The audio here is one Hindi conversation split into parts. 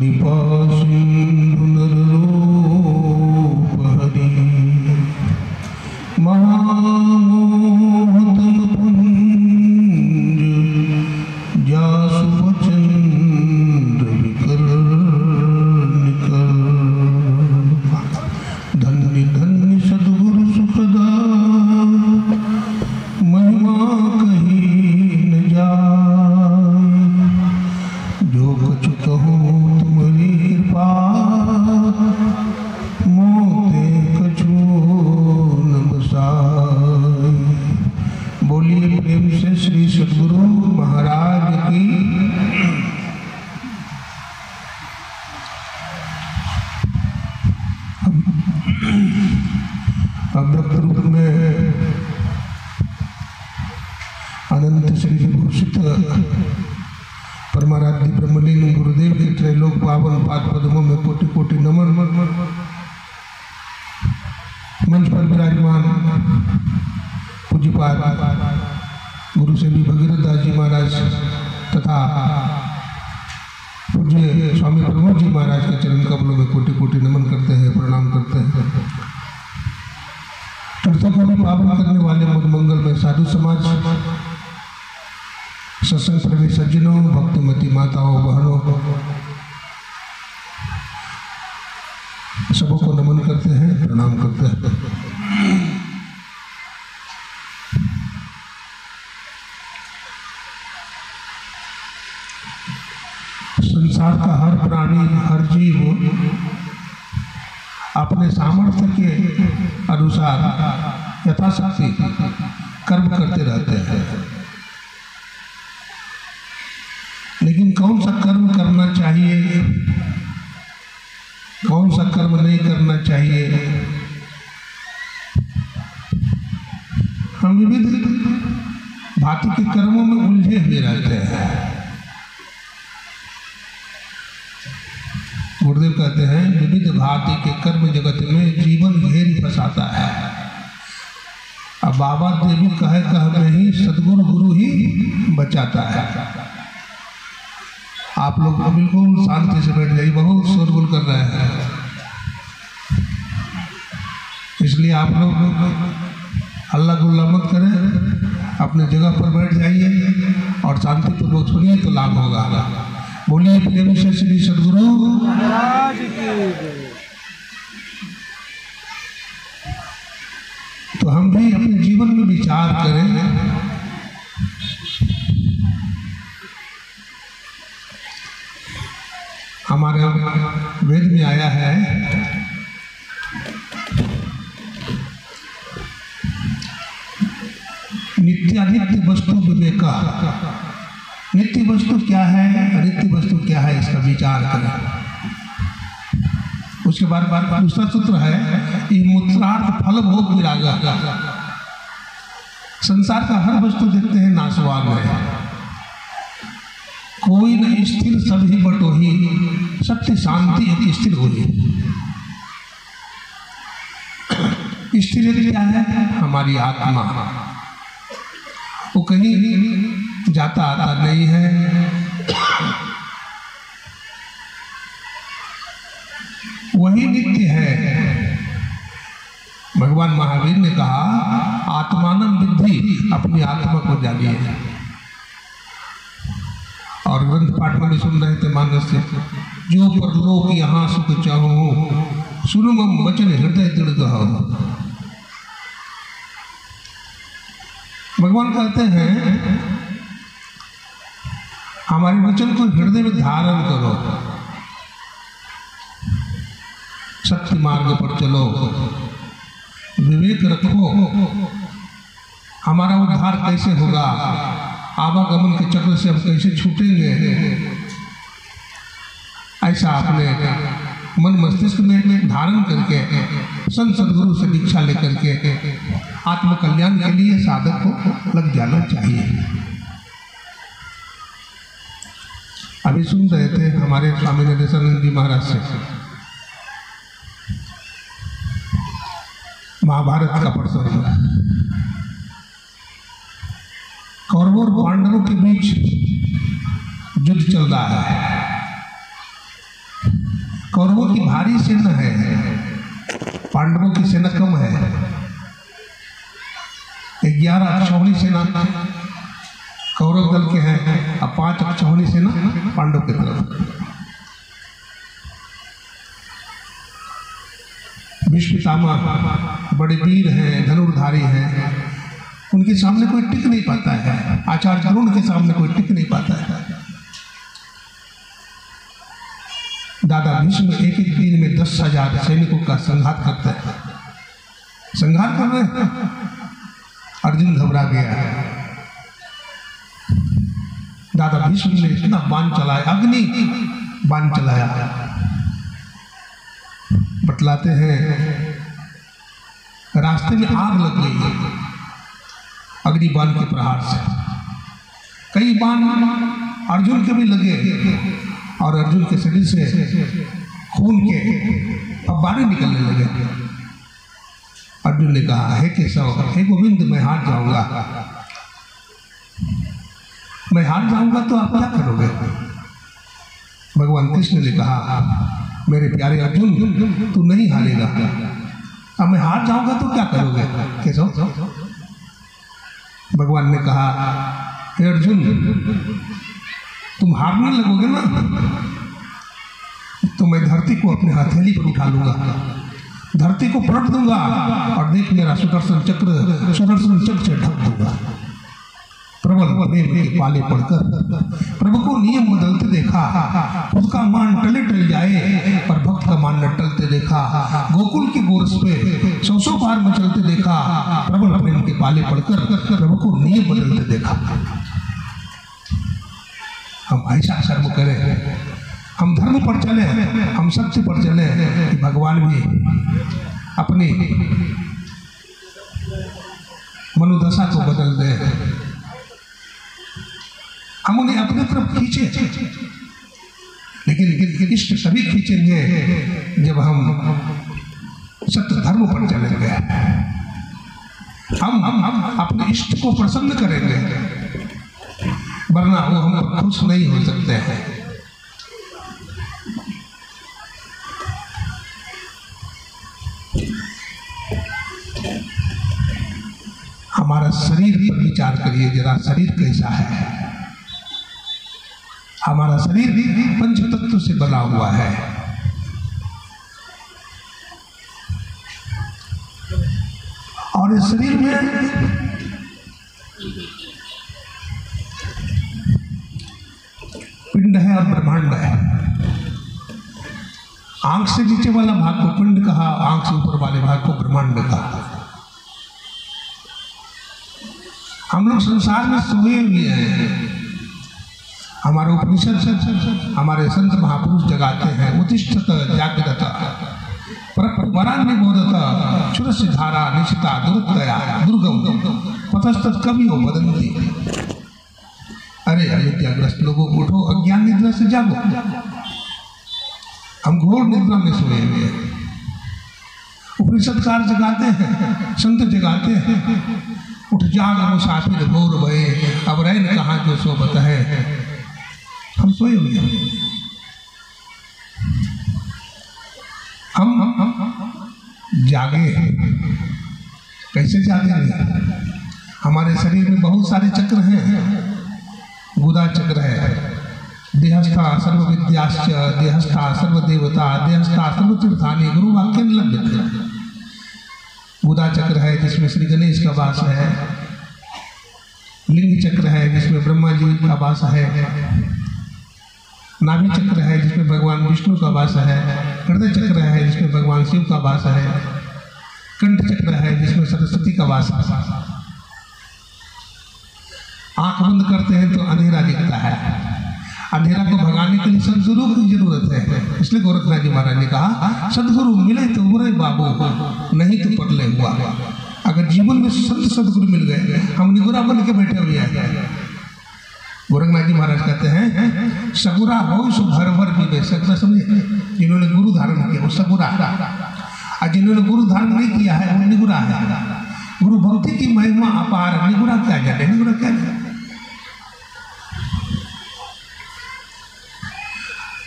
कृपा सिंधु नररूप हरि महामोहतम पुंज जासु वचन रविकर निकर धन्य धन्य सद्गुरु सुखदा महिमा कहीं न जाए जो कुछ कहो तुम्हारी कृपा मोते कछु न बसाए। बोलिए प्रेम से श्री सद्गुरु महाराज की। अव्यक्त रूप में अनंत श्री विभूषित परमाराध्य ब्रह्मलीन गुरुदेव के त्रैलोक पावन पाद पद्मों में कोटि कोटि नमन। मंच पर विराजमान पूज्यपाद गुरु सेवी भगीरथ दास जी महाराज तथा पूज्य स्वामी प्रमोद जी महाराज के चरण कमलों में कोटि कोटि नमन करते हैं, प्रणाम करते हैं। तीर्थों को भी पावन करने वाले मुद मंगल में साधु समाज, सत्संग प्रेमी सज्जनों, भक्तिमती माताओं बहनों, सबको नमन करते हैं, प्रणाम करते हैं। संसार का हर प्राणी, हर जीव अपने सामर्थ्य के अनुसार यथाशक्ति कर्म करते रहते हैं, लेकिन कौन सा कर्म करना चाहिए, कौन सा कर्म नहीं करना चाहिए, हम विविध भांति के कर्मों में उलझे हुए रहते हैं। गुरुदेव कहते हैं विविध भांति के कर्म जगत में जीवन घेरी फंसाता है। अब बाबा देवी कहे में ही सद्गुरु गुरु ही बचाता है। आप लोग बिल्कुल शांति से बैठ जाइए, बहुत शोरगुल कर रहे हैं, इसलिए आप लोग हल्ला गुल्ला मत करें, अपने जगह पर बैठ जाइए और शांतिपूर्वक सुनिए तो लाभ होगा। बोलिए प्रेम से श्री सद्गुरु महाराज की। तो हम भी अपने जीवन में विचार करें, हमारे वेद में आया है नित्यानित्य वस्तु विवेका। नित्य वस्तु क्या है, अनित्य वस्तु क्या है, इसका विचार करें। उसके बाद दूसरा सूत्र है मूत्रार्थ फल भोग विरागा। संसार का हर वस्तु देखते हैं नाशवान है, कोई न स्थिर सभी बटोही, सत्य शांति एक स्थिर होगी। स्थिर क्या है, हमारी आत्मा, वो कहीं जाता आता नहीं है, वही नित्य है। भगवान महावीर ने कहा आत्मानम विद्धि, अपनी आत्मा को जानिए। और ग्रंथ पाठ में सुन रहे थे मानस से, जो परलोक यहाँ सुख चाहो, सुनो मम वचन हृदय दृढ़ कहो। भगवान कहते हैं हमारे वचन को हृदय में धारण करो, सत्य मार्ग पर चलो, विवेक रखो। हमारा उद्धार कैसे होगा, आवागमन के चक्र से हम कैसे छूटेंगे, ऐसा अपने मन मस्तिष्क में धारण करके संत सद्गुरु से दीक्षा लेकर के आत्म कल्याण के लिए साधक को लग जाना चाहिए। अभी सुन रहे थे हमारे स्वामी नरेशानंद जी महाराज से महाभारत का प्रसंग। कौरवों और पांडवों के बीच युद्ध चल रहा है। कौरवों की भारी सेना है, पांडवों की सेना कम है। 11 अक्षौहिणी सेना कौरव दल के हैं, अब 5 अक्षौहिणी सेना पांडव की तरफ। भीष्म पितामह बड़े वीर हैं, धनुर्धारी हैं, उनके सामने कोई टिक नहीं पाता है। आचार्य द्रोण के सामने कोई टिक नहीं पाता है। दादा भीष्म एक एक दिन में 10,000 सैनिकों का संघात करते हैं। संघात कर रहे हैं, अर्जुन घबरा गया। दादा भीष्म ने इतना बाण चलाया, अग्नि बाण चलाया। बतलाते हैं रास्ते में आग लग गई अग्नि बाण के प्रहार से। कई बाण अर्जुन के भी लगे और अर्जुन के शरीर से खून के फव्वारे निकलने लगे। अर्जुन ने कहा, हे केशव, हे गोविंद, मैं हार जाऊंगा। मैं हार जाऊंगा तो आप क्या करोगे? भगवान कृष्ण ने कहा, मेरे प्यारे अर्जुन, तू नहीं हारेगा। अब मैं हार जाऊंगा तो क्या करोगे केशव? भगवान ने कहा, हे अर्जुन, तुम हारने लगोगे ना तो मैं धरती को अपने हथेली पर उठा लूंगा, धरती को पलट दूंगा और देख मेरा सुदर्शन चक्र से ढक दूंगा। प्रबल प्रेम के पाले पड़कर प्रभु को नियम बदलते देखा, खुद का मान टले टल जाए पर भक्त का मान न टलते देखा। गोकुल के गोरस पे 100 बार मचलते देखा, प्रबल प्रेम के पाले पड़कर प्रभु को नियम बदलते देखा। हम ऐसा कर्म करें, हम धर्म पर चले, हम सत्य पर चले कि भगवान भी अपनी मनोदशा को बदल दे। हम उन्हें अपने तरफ खींचे, लेकिन इष्ट तभी खींचेंगे जब हम सत्य धर्म पर चलेंगे। हम अपने इष्ट को प्रसन्न करेंगे, वरना वो हम पर खुश नहीं हो सकते हैं। हमारा शरीर पर विचार करिए जरा, शरीर कैसा है? हमारा शरीर पंच तत्व से बना हुआ है। और इस शरीर में पिंड है और ब्रह्मांड है। आंख से नीचे वाला भाग को पिंड कहा, आंख से ऊपर वाले भाग को ब्रह्मांड कहा। हम लोग संसार में सोए हुए हैं। हमारे उपनिषद, हमारे संत महापुरुष जगाते हैं, उत्तिष्ठत जागृत वरान्निबोधत क्षुरस्य धारा निशिता दुर्गया दुर्गम पतस्तत् कवियो वदन्ति। अरे अविद्याग्रस्त लोगों, उठो, अज्ञान निद्रा से जागो। हम घोर निद्रा में सोए हुए हैं। उपनिषदकार जगाते हैं, संत जगाते हैं, उठ जाग मुसाफिर घोर भये, अब रैन कहाँ जो सोबत है। हम सोए हुए हैं। हम जागे हैं। कैसे जागेंगे? हमारे शरीर में बहुत सारे चक्र हैं। गुदा चक्र है, देहस्था सर्व विद्याश्च, देहस्था सर्व देवता, देहस्था सर्व तीर्थानि, गुरु वाक्य लभ्यते। गुदा चक्र है जिसमें श्री गणेश का वास है। लिंग चक्र है जिसमें ब्रह्मा जी का वास है। नाभि चक्र है जिसमें भगवान विष्णु का वास है। हृदय चक्र है जिसमें भगवान शिव का वास है। कंठ चक्र है जिसमें सरस्वती का वास है। आंख बंद करते हैं तो अंधेरा दिखता है। अंधेरा को भगाने के लिए सदगुरु की जरूरत है। इसलिए गोरखनाथ जी महाराज ने कहा, सदगुरु मिले तो बुरे बाबू, नहीं तो पटले हुआ। अगर जीवन में संत सदगुरु मिल गए, हम निगुरा बन के बैठे हुए हैं। गोरखनाथ जी महाराज कहते हैं, सगुरा हो सो भर भर पीवे। सगुरा समझे? जिन्होंने गुरु धारण किया वो सगुरा, और जिन्होंने गुरु धारण नहीं किया है वो निगुरा है। गुरु भक्ति की महिमा अपार, निगुरा क्या जाने, निगुरा क्या जाने।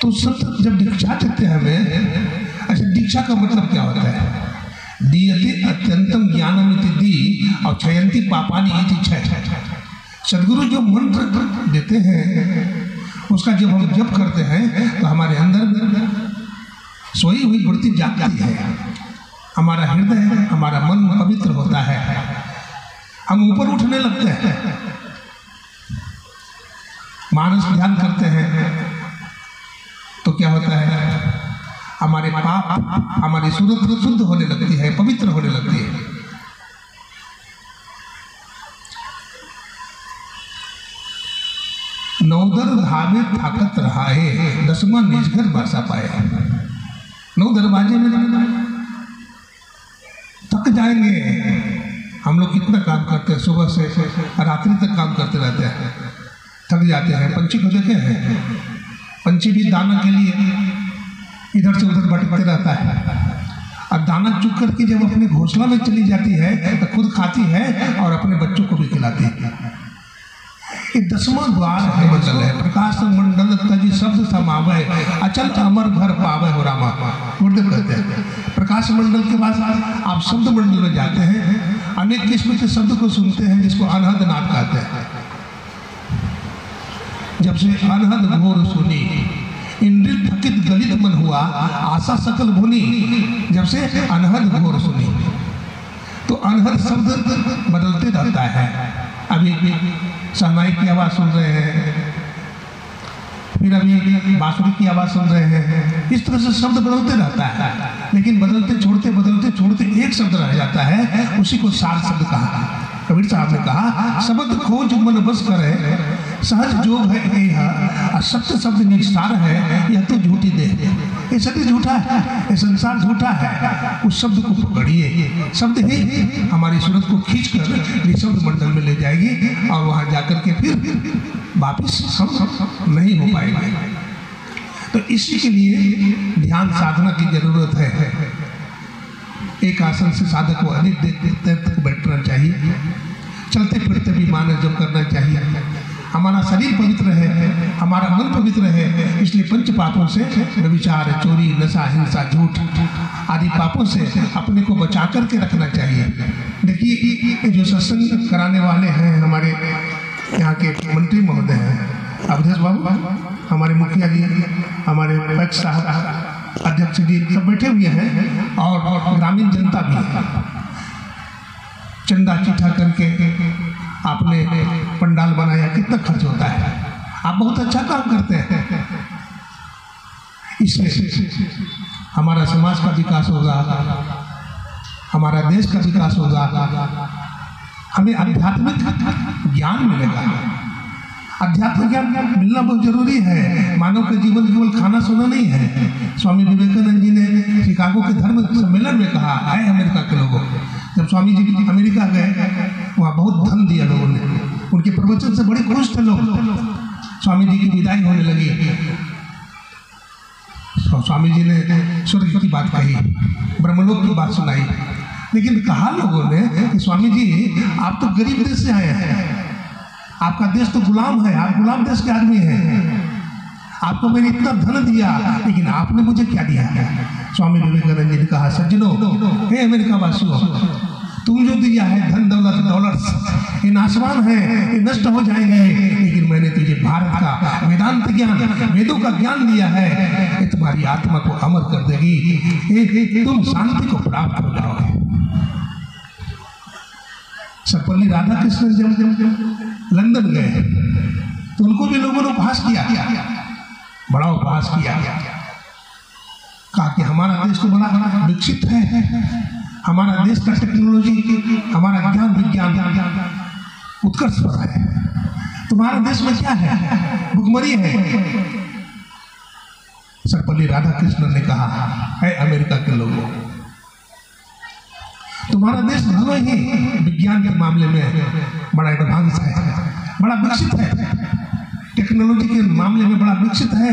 तो सत्य जब दीक्षा देते हैं हमें, अच्छा दीक्षा का मतलब क्या होता है? दीयते अत्यंतम ज्ञानमिति दी और क्षयंती पापानि इति क्षय। सदगुरु जो मंत्र देते हैं उसका जब हम जप करते हैं तो हमारे अंदर सोई हुई वृत्ति जागती है, हमारा हृदय हमारा मन पवित्र होता है, हम ऊपर उठने लगते हैं। मानस ध्यान करते हैं तो क्या होता है? हमारे पाप हमारी सूरत शुद्ध होने लगती है, पवित्र होने लगती है। नौदर धावे ताकत रहाए, दसवां निजघर बसा पाए। 9 दरवाजे में थक जाएंगे। हम लोग कितना काम करते हैं, सुबह से रात्रि तक काम करते रहते हैं, थक जाते हैं। पंछी को देखे हैं, पंछी भी दाना के लिए इधर से उधर भटकते रहता है, और दाना चुग करके जब अपने घोंसला में चली जाती है तो खुद खाती है और अपने बच्चों को भी खिलाती है। ये 10वां द्वार है, मंडल है। प्रकाश मंडल तजी शब्द समावय, अचल अमर घर पावय हो रामा। गुरुदेव कहते हैं प्रकाश मंडल के बाद आप शब्द मंडल में जाते हैं, अनेक किस्म के शब्द को सुनते हैं जिसको अनहद नाद कहते हैं। जब से अनहद घोर सुनी, इंद्रिय थकित गलित मन हुआ, आशा सकल भुनी। जब से अनहद घोर सुनी, तो अनहद शब्द बदलते रहता है। अभी शहनाई की आवाज़ सुन रहे हैं, फिर अभी बांसुरी की आवाज़ सुन रहे हैं। इस तरह से शब्द बदलते रहता है, लेकिन बदलते छोड़ते एक शब्द रह जाता है, उसी को सार शब्द कहा। कबीर साहब ने कहा, शब्द खोज मन बस करे, सहज जोग है यह, सत्य शब्द निस्तार है, यह तो झूठी दे। ये सत्य झूठा है, ये संसार झूठा है। उस शब्द को पकड़िए, शब्द ही हमारी सूरत को खींचकर निशब्द मंडल में ले जाएगी, और वहां जाकर के फिर वापिस हम नहीं हो पाएंगे। तो इसी के लिए ध्यान साधना की जरूरत है। एक आसन से साधक को अधिक देर तक बैठना चाहिए, चलते फिरते भी मानस जप करना चाहिए। हमारा शरीर पवित्र है, हमारा मन पवित्र है, इसलिए पंच पापों से व्यभिचार, चोरी, नशा, हिंसा, झूठ आदि पापों से अपने को बचा करके रखना चाहिए। देखिए जो सत्संग कराने वाले हैं, हमारे यहाँ के मंत्री महोदय हैं, अवधेश बाबू, हमारे मुखिया जी, हमारे पैक्स साहब, अध्यक्ष जी, सब बैठे हुए हैं, और ग्रामीण जनता भी है। चंदा चिठा करके आपने पंडाल बनाया, कितना खर्च होता है। आप बहुत अच्छा काम करते हैं, इससे हमारा समाज का विकास होगा, हमारा देश का विकास होगा, हमें आध्यात्मिक ज्ञान मिलेगा। अध्यात्म ज्ञान मिलना बहुत जरूरी है। मानव का जीवन केवल खाना सोना नहीं है। स्वामी विवेकानंद जी ने शिकागो के धर्म सम्मेलन में कहा है, अमेरिका के लोगों, जब स्वामी जी अमेरिका गए, वहाँ बहुत धन दिया लोगों ने, उनके प्रवचन से बड़े खुश थे लोग। स्वामी जी की विदाई होने लगी, स्वामी जी ने स्वर्ग की बात कही, ब्रह्मलोक की बात सुनाई, लेकिन कहा लोगों ने कि स्वामी जी आप तो गरीब देश से आए हैं, आपका देश तो गुलाम है, आप गुलाम देश के आदमी हैं, आपको मैंने इतना धन दिया, लेकिन आपने मुझे क्या दिया है? स्वामी विवेकानंद जी ने कहा, सज्जनों, हे अमेरिका वासियों, तुम जो दिया है धन दौलत डॉलर्स, ये नाशवान है, ये नष्ट हो जाएंगे, लेकिन मैंने तुझे भारत का वेदांत ज्ञान, वेदों का ज्ञान दिया है, ये तुम्हारी आत्मा को अमर कर देगी, तुम शांति को प्राप्त हो जाओगे। सर्वपल्ली राधाकृष्णन जब लंदन गए तो उनको भी लोगों ने उपहास किया, बड़ा उपहास किया, कहा कि हमारा देश तो बड़ा विकसित है, हमारा देश का टेक्नोलॉजी, हमारा ज्ञान विज्ञान उत्कर्ष पर है, तुम्हारे देश में क्या है? भुखमरी है। सर्वपल्ली राधाकृष्णन ने कहा, है अमेरिका के लोगों, तुम्हारा देश भले ही विज्ञान के मामले में बड़ा एडवांस है, बड़ा विकसित है, टेक्नोलॉजी के मामले में बड़ा विकसित है,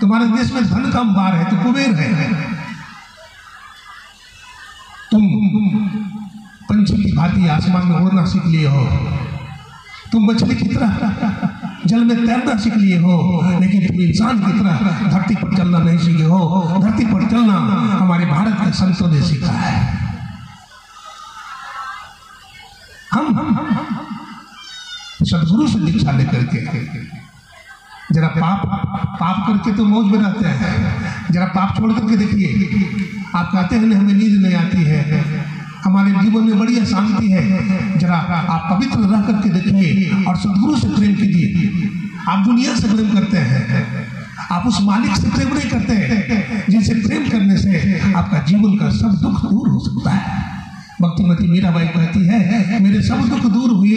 तुम्हारे देश में धन का अंबार है, तो कुबेर है, तुम पंछी की भांति आसमान में उड़ना सीख लिए हो, तुम मछली की तरह जल में तैरना सीख लिए हो, लेकिन तुम इंसान की तरह धरती पर चलना नहीं सीखे हो। धरती पर चलना हमारे भारत के संतों ने सीखा है। हम सदगुरु से दीक्षा लेकर के जरा पाप करके तो मौज में रहते हैं, जरा पाप छोड़ करके देखिए। आप कहते हैं ना हमें नींद नहीं आती है, हमारे जीवन में बड़ी अशांति है। जरा आप पवित्र रह करके देखिए और सदगुरु से प्रेम कीजिए। आप दुनिया से प्रेम करते हैं, आप उस मालिक से प्रेम नहीं करते हैं जिनसे प्रेम करने से आपका जीवन का सब दुख दूर हो सकता है। भक्तिमती मीराबाई कहती है, मेरे सब दुख दूर हुए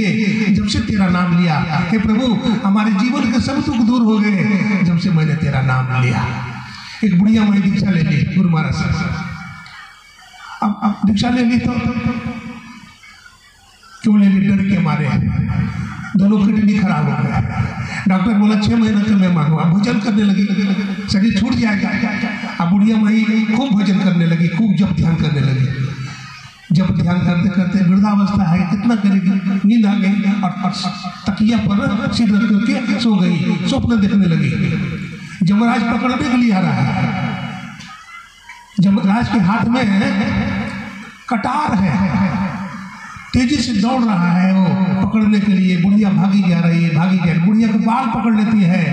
जब से तेरा नाम लिया। हे प्रभु, हमारे जीवन के सब दुख दूर हो गए जब से मैंने तेरा नाम लिया। एक बुढ़िया माई दीक्षा ले ली गुरु महाराज से। अब दीक्षा ले ली तो क्यों ले ली? डर के मारे दोनों किडनी खराब हो गए। डॉक्टर बोला 6 महीना का मैं मांगू। अब भजन करने लगी, शरीर छूट जाएगा। अब बुढ़िया माई खूब भजन करने लगी, खूब जब ध्यान करने लगी। जब ध्यान करते करते वृद्धावस्था है, कितना करेगी, नींद आ गई और तकिया पर सिर रख करके सो गई, स्वप्न देखने लगी। यमराज पकड़ने के लिए आ रहा है, यमराज के हाथ में कटार है, तेजी से दौड़ रहा है वो पकड़ने के लिए। बुढ़िया भागी जा रही है, भागी जा रही। बुढ़िया को बाल पकड़ लेती है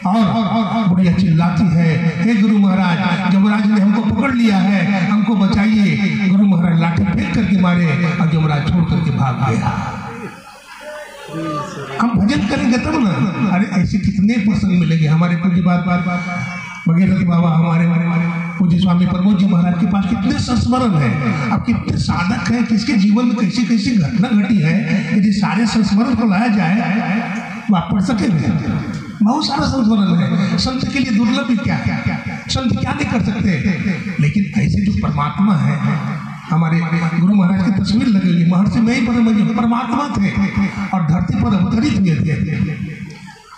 और बुढ़िया चिल्लाती है, हे गुरु महाराज, यमराज ने हमको पकड़ लिया है, हमको बचाइए। गुरु महाराज लाठी फेंक करके मारे और यमराज छोड़ करके भाग गया। हम भजन करेंगे तब ना। अरे ऐसे कितने प्रसंग मिलेंगे। हमारे पूज्य बात भगीरथ बाबा, हमारे पूज्य स्वामी प्रमोद जी महाराज के पास कितने संस्मरण है। अब कितने साधक हैं, किसके जीवन में कैसी कैसी घटना घटी है। यदि सारे संस्मरण को लाया जाए तो आप पढ़ सकेंगे। बहुत सारा संस्मरण है। संत के लिए दुर्लभ ही क्या, संत क्या नहीं कर सकते। लेकिन ऐसे जो परमात्मा है, हमारे गुरु महाराज की तस्वीर लगी हुई, महर्षि में ही परमात्मा थे और धरती पर अवतरित हुए थे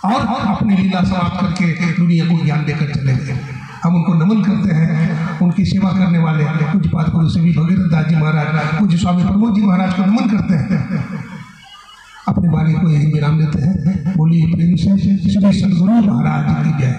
और अपनी लीला समाप्त करके दुनिया को ज्ञान देकर चले गए। हम उनको नमन करते हैं। उनकी सेवा करने वाले पूज्यपाद गुरु श्री भगीरथ दास जी महाराज, पूज्य स्वामी प्रमोद जी महाराज को नमन करते हैं। अपने वाणी को यही विराम देते हैं। बोलिए प्रेम से श्री सद्गुरु महाराज की जय।